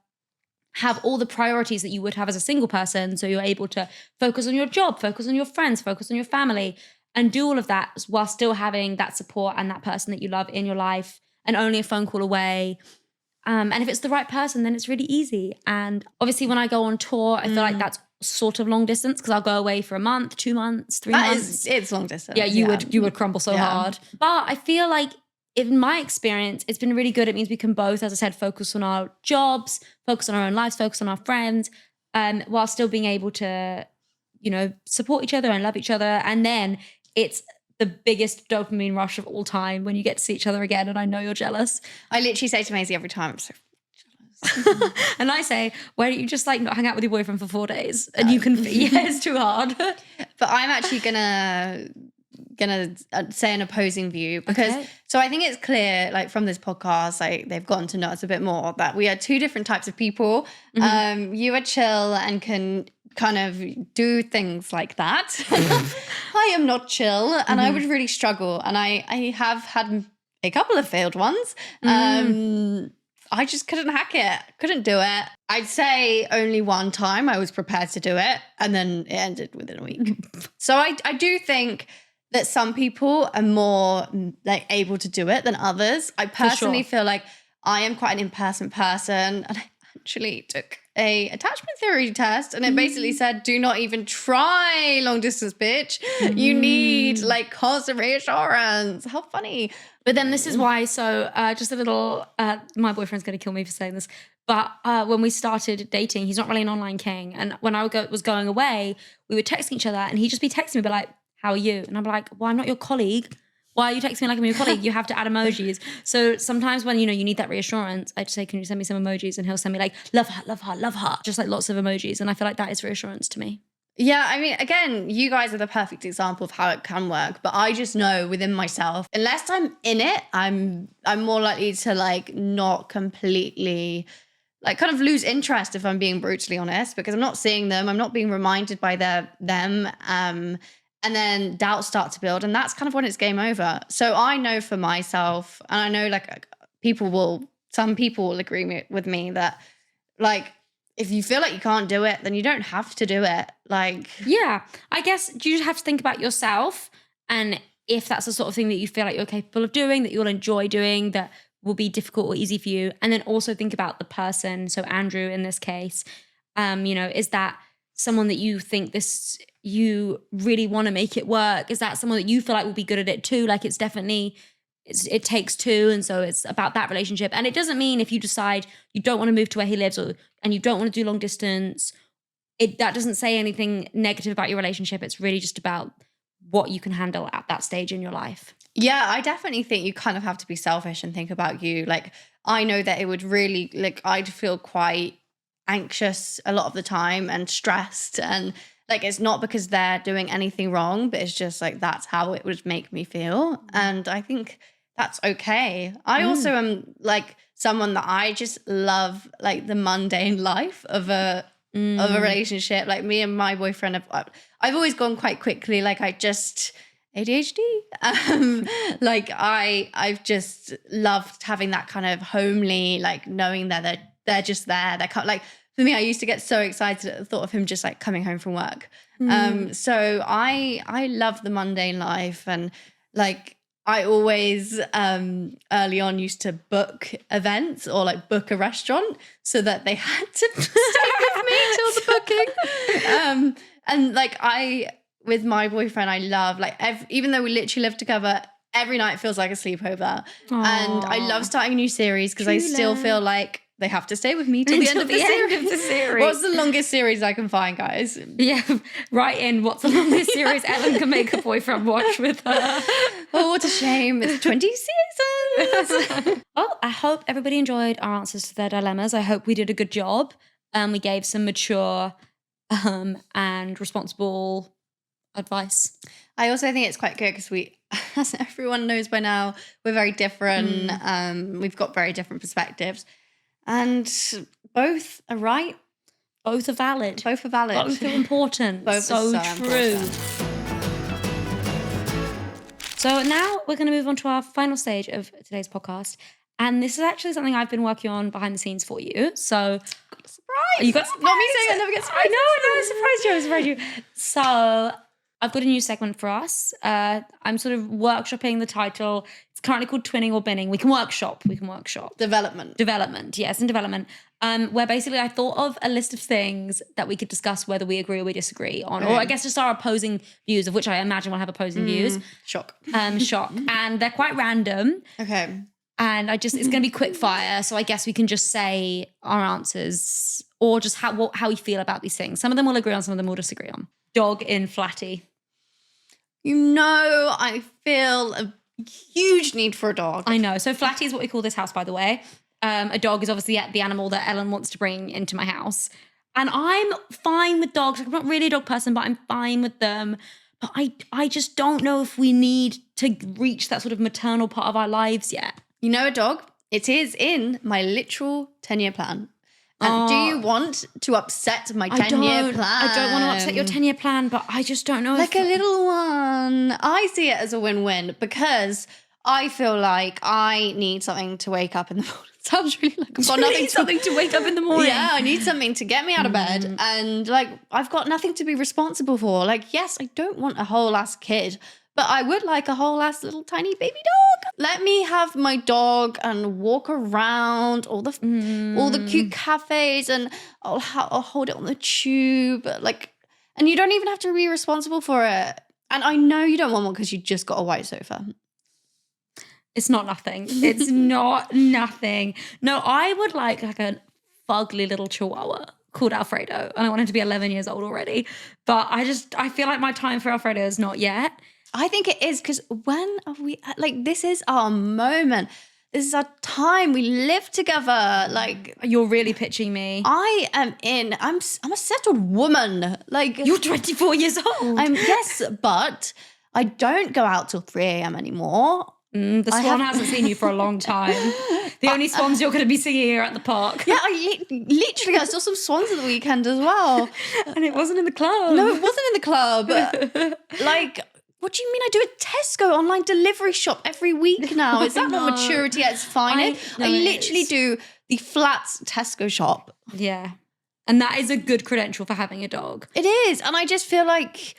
S1: have all the priorities that you would have as a single person. So you're able to focus on your job, focus on your friends, focus on your family, and do all of that while still having that support and that person that you love in your life and only a phone call away. And if it's the right person, then it's really easy. And obviously when I go on tour, I feel like that's sort of long distance because I'll go away for a month, 2 months, 3 months.
S2: It's long distance.
S1: Yeah, you would crumble so hard. But I feel like in my experience, it's been really good. It means we can both, as I said, focus on our jobs, focus on our own lives, focus on our friends, while still being able to, support each other and love each other. And then it's the biggest dopamine rush of all time when you get to see each other again. And I know you're jealous.
S2: I literally say to Maisie every time, I'm so jealous.
S1: And I say, why don't you just not hang out with your boyfriend for 4 days? And you can, it's too hard.
S2: But I'm actually gonna say an opposing view because so I think it's clear from this podcast they've gotten to know us a bit more that we are two different types of people. You are chill and can kind of do things like that. I am not chill and I would really struggle, and I have had a couple of failed ones. I just couldn't hack it, couldn't do it. I'd say only one time I was prepared to do it and then it ended within a week. So I do think that some people are more able to do it than others. I personally feel like I am quite an in-person person, and I actually took a attachment theory test and it basically said, do not even try long distance, bitch. You need constant reassurance. How funny.
S1: But then this is why, so just a little, my boyfriend's going to kill me for saying this, but when we started dating, he's not really an online king. And when I was going away, we were texting each other and he'd just be texting me, be like, how are you? And I'm like, well, I'm not your colleague. Why are you texting me like I'm your colleague? You have to add emojis. So sometimes when, you need that reassurance, I just say, can you send me some emojis? And he'll send me love heart, just lots of emojis. And I feel like that is reassurance to me.
S2: Yeah, I mean, again, you guys are the perfect example of how it can work. But I just know within myself, unless I'm in it, I'm more likely to not completely kind of lose interest if I'm being brutally honest, because I'm not seeing them. I'm not being reminded by them. And then doubts start to build, and that's kind of when it's game over. So I know for myself, and I know some people will agree with me that if you feel like you can't do it, then you don't have to do it.
S1: Yeah, I guess you just have to think about yourself, and if that's the sort of thing that you feel like you're capable of doing, that you'll enjoy doing, that will be difficult or easy for you. And then also think about the person. So Andrew, in this case, is that someone that you think you really want to make it work? Is that someone that you feel like will be good at it too? It's definitely, it takes two. And so it's about that relationship. And it doesn't mean if you decide you don't want to move to where he lives and you don't want to do long distance, that doesn't say anything negative about your relationship. It's really just about what you can handle at that stage in your life.
S2: Yeah, I definitely think you kind of have to be selfish and think about you. Like, I know that it would really, like, I'd feel quite anxious a lot of the time and stressed. And like, it's not because they're doing anything wrong, but it's just like, that's how it would make me feel. And I think that's okay. I also am like someone that I just love, like the mundane life of a relationship. Like me and my boyfriend, I've always gone quite quickly. Like I just ADHD. Like I've just loved having that kind of homely, like knowing that they're just there. They're like, for me, I used to get so excited at the thought of him just like coming home from work. So I love the mundane life, and like I always early on used to book events or like book a restaurant so that they had to stay with me till the booking. And like with my boyfriend, I love like even though we literally live together, every night feels like a sleepover. Aww. And I love starting a new series because I still feel like they have to stay with me till the end of the series. What's the longest series I can find, guys?
S1: Yeah, write in what's the longest series Ellen can make her boyfriend watch with her.
S2: Oh, what a shame. It's 20 seasons.
S1: Well, I hope everybody enjoyed our answers to their dilemmas. I hope we did a good job. We gave some mature and responsible advice.
S2: I also think it's quite good because we, as everyone knows by now, we're very different. We've got very different perspectives. And both are right.
S1: Both are valid.
S2: Both are valid.
S1: Both are important.
S2: Both
S1: so
S2: are so
S1: true.
S2: important.
S1: So now we're going to move on to our final stage of today's podcast. And this is actually something I've been working on behind the scenes for you. So
S2: surprise.
S1: You got surprised.
S2: Not me saying I never get surprised.
S1: I surprised you. So I've got a new segment for us. I'm sort of workshopping the title. It's currently called Twinning or Binning. We can workshop. Development, yes, and development. Where basically I thought of a list of things that we could discuss whether we agree or we disagree on. Okay. Or I guess just our opposing views, of which I imagine we'll have opposing views.
S2: Shock.
S1: And they're quite random.
S2: Okay.
S1: And it's going to be quick fire. So I guess we can just say our answers or just how we feel about these things. Some of them we'll agree on, some of them we'll disagree on. Dog in flatty.
S2: You know, I feel a huge need for a dog.
S1: I know. So flatty is what we call this house, by the way. A dog is obviously the animal that Ellen wants to bring into my house. And I'm fine with dogs. I'm not really a dog person, but I'm fine with them. But I just don't know if we need to reach that sort of maternal part of our lives yet.
S2: You know a dog? It is in my literal 10-year plan. And do you want to upset my 10-year plan?
S1: I don't want to upset your 10-year plan, but I just don't know.
S2: Like a little one. I see it as a win-win because I feel like I need something to wake up in the morning. It sounds really like I've got
S1: something to wake up in the morning.
S2: Yeah, I need something to get me out of bed. And like, I've got nothing to be responsible for. Like, yes, I don't want a whole ass kid, but I would like a whole ass little tiny baby dog. Let me have my dog and walk around all the cute cafes, and I'll hold it on the tube. Like, and you don't even have to be responsible for it. And I know you don't want one because you just got a white sofa.
S1: It's not nothing. It's not nothing. No, I would like a fugly little chihuahua called Alfredo. And I want him to be 11 years old already. But I feel like my time for Alfredo is not yet.
S2: I think it is because when are we, like, this is our moment. This is our time. We live together. Like,
S1: you're really pitching me.
S2: I'm a settled woman. Like,
S1: you're 24 years old.
S2: Yes, but I don't go out till 3 a.m. anymore.
S1: The swan hasn't seen you for a long time. The only swans you're going to be singing here at the park.
S2: Yeah, I saw some swans at the weekend as well.
S1: And it wasn't in the club.
S2: No, it wasn't in the club. Like, what do you mean? I do a Tesco online delivery shop every week now. Is that not maturity at its finest? I literally do the Flats Tesco shop.
S1: Yeah. And that is a good credential for having a dog.
S2: It is. And I just feel like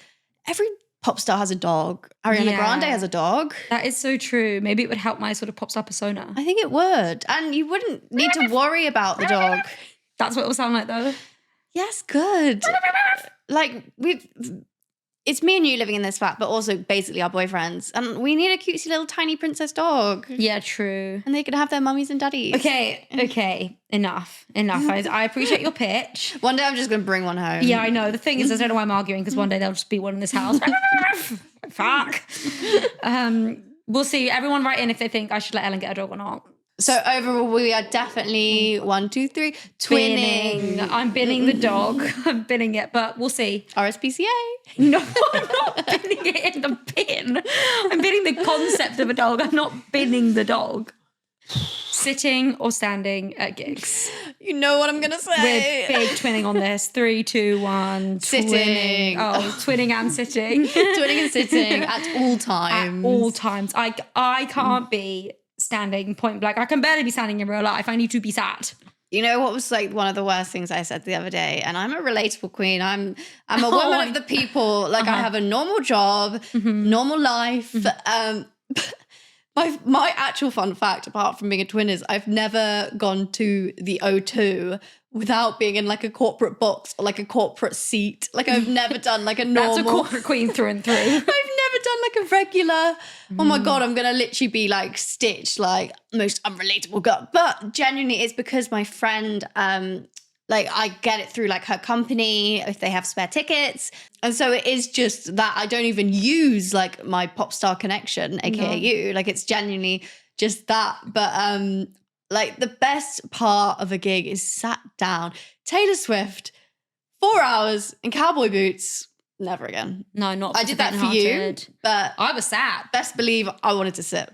S2: every pop star has a dog. Ariana Grande has a dog.
S1: That is so true. Maybe it would help my sort of pop star persona.
S2: I think it would. And you wouldn't need to worry about the dog.
S1: That's what it will sound like though.
S2: Yes, good. Like, it's me and you living in this flat, but also basically our boyfriends. And we need a cutesy little tiny princess dog.
S1: Yeah, true.
S2: And they can have their mummies and daddies.
S1: Okay. Enough. I appreciate your pitch.
S2: One day I'm just going to bring one home.
S1: Yeah, I know. The thing is, I don't know why I'm arguing, because one day there'll just be one in this house. Fuck. We'll see. Everyone write in if they think I should let Ellen get a dog or not.
S2: So overall, we are definitely 1, 2, 3 twinning.
S1: I'm binning the dog. I'm binning it, but we'll see.
S2: RSPCA.
S1: No, I'm not binning it in the bin. I'm binning the concept of a dog. I'm not binning the dog. Sitting or standing at gigs.
S2: You know what I'm going to say.
S1: We're big twinning on this. 3, 2, 1.
S2: Sitting.
S1: Twinning. Oh, twinning and sitting.
S2: Twinning and sitting at all times.
S1: At all times. I can't be standing point blank. I can barely be standing in real life. I need to be sat.
S2: You know what was like one of the worst things I said the other day? And I'm a relatable queen. I'm a woman of the people. Like I have a normal job, normal life. My actual fun fact, apart from being a twin, is I've never gone to the O2 without being in like a corporate box or like a corporate seat. Like I've never done like a normal.
S1: That's a corporate queen through and through.
S2: I've never done like a regular. Oh my God, I'm going to literally be like Stitch, like most unrelatable girl. But genuinely it's because my friend, like I get it through like her company if they have spare tickets. And so it is just that I don't even use like my pop star connection, aka you. Like it's genuinely just that. But like the best part of a gig is sat down. Taylor Swift, 4 hours in cowboy boots. Never again.
S1: No, not.
S2: I did that for you, but
S1: I was sad.
S2: Best believe I wanted to sit.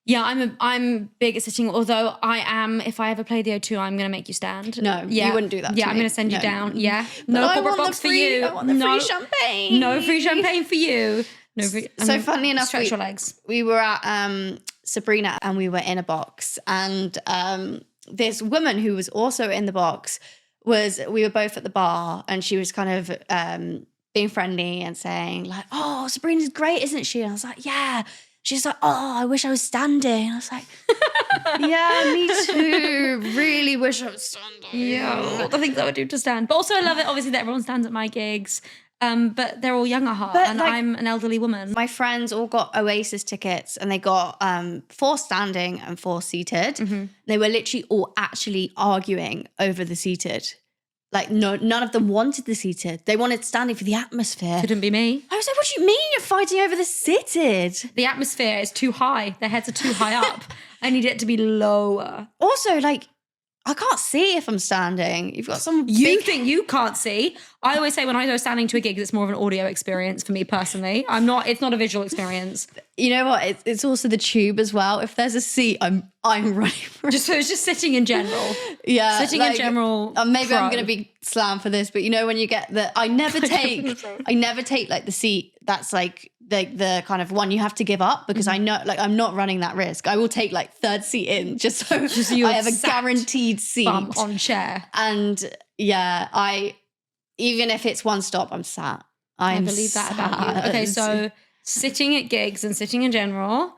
S1: Yeah, I'm big at sitting. Although I am, if I ever play the O2, I'm going to make you stand.
S2: No,
S1: yeah.
S2: you wouldn't do that.
S1: Yeah,
S2: to
S1: I'm
S2: me.
S1: going to send you
S2: No.
S1: down. Yeah,
S2: But
S1: no
S2: I
S1: corporate
S2: want
S1: box
S2: the
S1: for
S2: free,
S1: you.
S2: I want the free champagne.
S1: No free champagne for you. No free.
S2: So funnily enough,
S1: stretch your legs.
S2: We were at Sabrina and we were in a box, and this woman who was also in the box we were both at the bar, and she was kind of being friendly and saying like, "Oh, Sabrina's great, isn't she?" And I was like, "Yeah." She's like, "Oh, I wish I was standing." And I was like, "Yeah, me too. Really wish I was standing."
S1: Yeah, all the things I would do to stand. But also I love it, obviously, that everyone stands at my gigs. But they're all young at heart, and
S2: like,
S1: I'm an elderly woman.
S2: My friends all got Oasis tickets, and they got 4 standing and 4 seated. They were literally all actually arguing over the seated. Like, no, none of them wanted the seated. They wanted standing for the atmosphere.
S1: Couldn't be me.
S2: I was like, what do you mean you're fighting over the seated?
S1: The atmosphere is too high. Their heads are too high up. I need it to be lower.
S2: Also, like, I can't see if I'm standing. You've got some
S1: You think you can't see? I always say when I go standing to a gig, it's more of an audio experience for me personally. It's not a visual experience.
S2: You know what? It's also the tube as well. If there's a seat, I'm running for it.
S1: So it's just sitting in general.
S2: Yeah.
S1: Sitting in general.
S2: Maybe I'm going to be slammed for this, but you know when you get I never take like the seat that's like the kind of one you have to give up, because I know like I'm not running that risk. I will take like third seat in just so I have a guaranteed seat.
S1: Bump on chair.
S2: And yeah, even if it's one stop, I'm sat.
S1: I believe that about you. Okay, so sitting at gigs and sitting in general.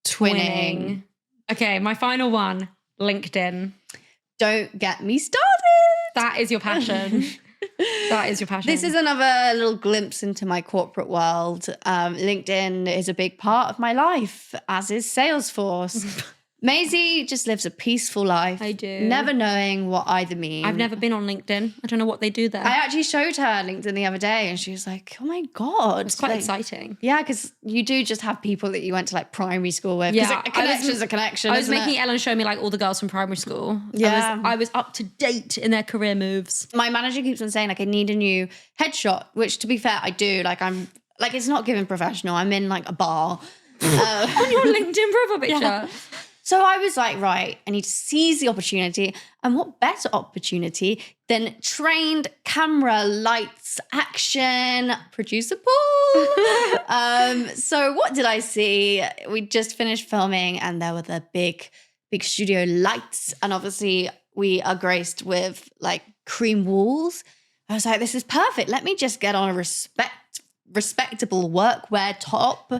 S2: Twinning.
S1: Okay, my final one, LinkedIn.
S2: Don't get me started.
S1: That is your passion. That is your passion.
S2: This is another little glimpse into my corporate world. LinkedIn is a big part of my life, as is Salesforce. Maisie just lives a peaceful life.
S1: I do.
S2: Never knowing what either mean.
S1: I've never been on LinkedIn. I don't know what they do there.
S2: I actually showed her LinkedIn the other day, and she was like, oh my God.
S1: It's quite exciting.
S2: Yeah, because you do just have people that you went to like primary school with.
S1: Yeah.
S2: A connection's a connection.
S1: I was making Ellen show me like all the girls from primary school.
S2: Yeah.
S1: I was up to date in their career moves.
S2: My manager keeps on saying like, I need a new headshot, which to be fair, I do. Like I'm like, it's not giving professional. I'm in like a bar.
S1: On your LinkedIn profile picture.
S2: Yeah. So I was like, right, I need to seize the opportunity. And what better opportunity than trained camera, lights, action, producer Paul. So what did I see? We just finished filming, and there were the big studio lights. And obviously we are graced with like cream walls. I was like, this is perfect. Let me just get on a respectable workwear top.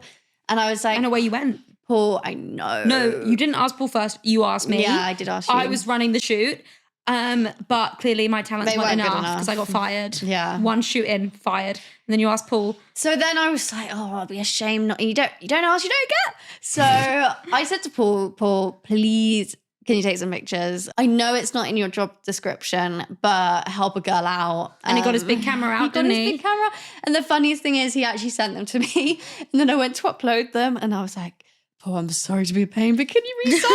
S2: And I was like,
S1: I know where you went.
S2: Paul, I know.
S1: No, you didn't ask Paul first. You asked me.
S2: Yeah, I did ask you.
S1: I was running the shoot, but clearly my talents weren't
S2: weren't good
S1: enough
S2: enough.
S1: because I got fired.
S2: Yeah.
S1: One shoot in, fired. And then you asked Paul.
S2: So then I was like, oh, I'll be ashamed. You don't ask, you don't get. So I said to Paul, please, Can you take some pictures? I know it's not in your job description, but help a girl out.
S1: And he got his big camera out, didn't he?
S2: Big camera. And the funniest thing is he actually sent them to me. And then I went to upload them and I was like, oh, I'm sorry to be a pain, but can you resize them?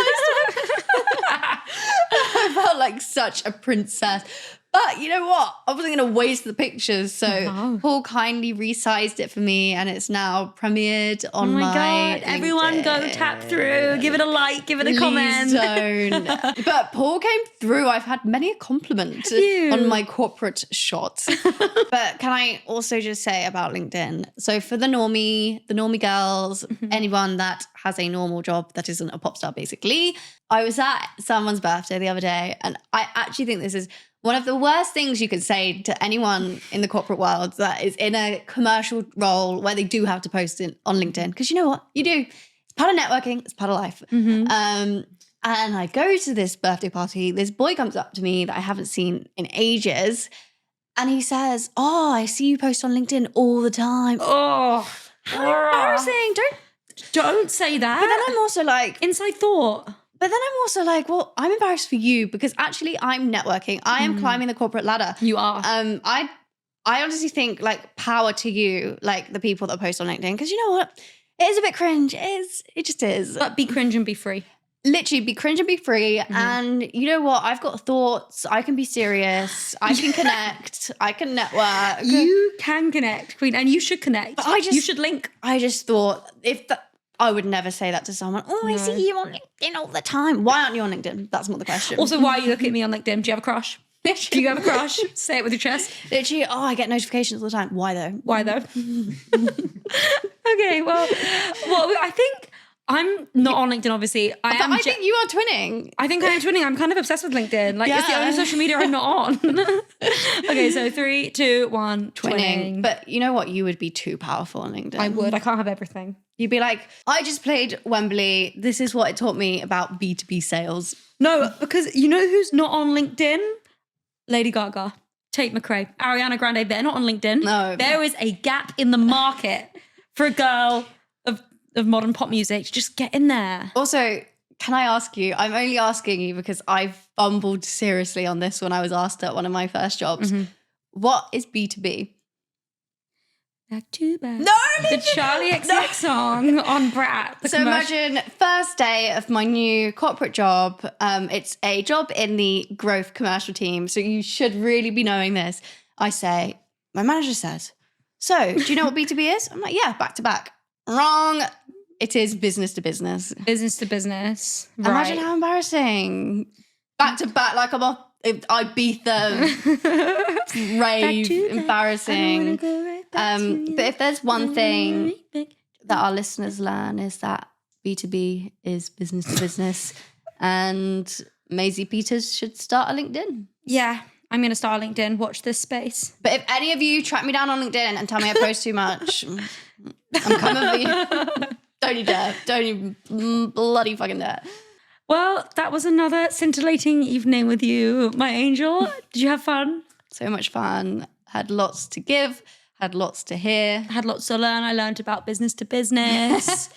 S2: I felt like such a princess. But you know what? I wasn't going to waste the pictures. So Paul kindly resized it for me and it's now premiered on my
S1: God.
S2: LinkedIn.
S1: Everyone go tap through, give it a like, give it a comment.
S2: Don't. But Paul came through. I've had many a compliment on my corporate shot. But can I also just say about LinkedIn? So for the normie girls, anyone that has a normal job that isn't a pop star, basically, I was at someone's birthday the other day and I actually think this is one of the worst things you could say to anyone in the corporate world that is in a commercial role where they do have to post it on LinkedIn. Because you know what? You do. It's part of networking. It's part of life. And I go to this birthday party. This boy comes up to me that I haven't seen in ages. And he says, oh, I see you post on LinkedIn all the time.
S1: Oh,
S2: how embarrassing.
S1: Don't say that.
S2: But then I'm also like...
S1: Inside thought.
S2: But then I'm also like, well, I'm embarrassed for you because actually I'm networking. I am climbing the corporate ladder.
S1: You are.
S2: I honestly think like power to you, like the people that post on LinkedIn, because you know what? It is a bit cringe. It just is.
S1: But be cringe and be free.
S2: Literally be cringe and be free. And you know what? I've got thoughts. I can be serious. I can connect. I can network.
S1: You can connect, Queen, and you should connect.
S2: But
S1: you should link.
S2: I just thought I would never say that to someone. Oh, I see you on LinkedIn all the time. Why aren't you on LinkedIn? That's not the question.
S1: Also, why are you looking at me on LinkedIn? Do you have a crush? Do you have a crush? Say it with your chest.
S2: Literally, I get notifications all the time. Why though?
S1: Okay, well, I think I'm not on LinkedIn, obviously. I
S2: think you are twinning.
S1: I think I am twinning. I'm kind of obsessed with LinkedIn. Like, it's the only social media I'm not on. Okay, so 3, 2, 1, twinning.
S2: But you know what? You would be too powerful on LinkedIn.
S1: I would. I can't have everything.
S2: You'd be like, I just played Wembley. This is what it taught me about B2B sales.
S1: No, because you know who's not on LinkedIn? Lady Gaga, Tate McRae, Ariana Grande. They're not on LinkedIn.
S2: No.
S1: There is a gap in the market for a girl of modern pop music. Just get in there.
S2: Also, can I ask you, I'm only asking you because I fumbled seriously on this when I was asked at one of my first jobs. What is B2B?
S1: Back to back.
S2: No,
S1: the Charlie XX song on Brat.
S2: So imagine first day of my new corporate job. It's a job in the growth commercial team. So you should really be knowing this. I say, my manager says, so do you know what B2B is? I'm like, yeah, back to back. Wrong. It is business to business.
S1: Business to business. Right.
S2: Imagine how embarrassing. Back to back, like I'm off Ibiza, rave, embarrassing. But if there's one thing that our listeners learn is that B2B is business to business and Maisie Peters should start a LinkedIn.
S1: Yeah, I'm going to start a LinkedIn. Watch this space.
S2: But if any of you track me down on LinkedIn and tell me I post too much, I'm coming for you. Don't you dare. Don't you bloody fucking dare.
S1: Well, that was another scintillating evening with you, my angel. Did you have fun?
S2: So much fun. Had lots to give. Had lots to hear.
S1: Had lots to learn. I learned about business to business.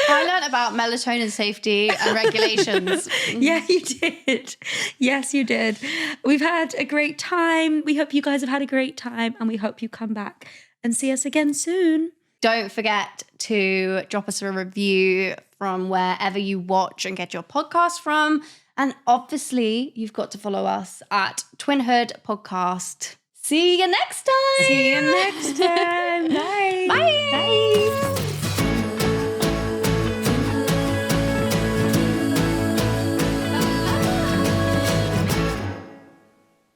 S2: I learned about melatonin safety and regulations.
S1: Yeah, you did. Yes, you did. We've had a great time. We hope you guys have had a great time and we hope you come back and see us again soon.
S2: Don't forget to drop us a review from wherever you watch and get your podcast from. And obviously, you've got to follow us at Twinhood Podcast. See you next time.
S1: See you next time. Bye.
S2: Bye.
S1: Bye.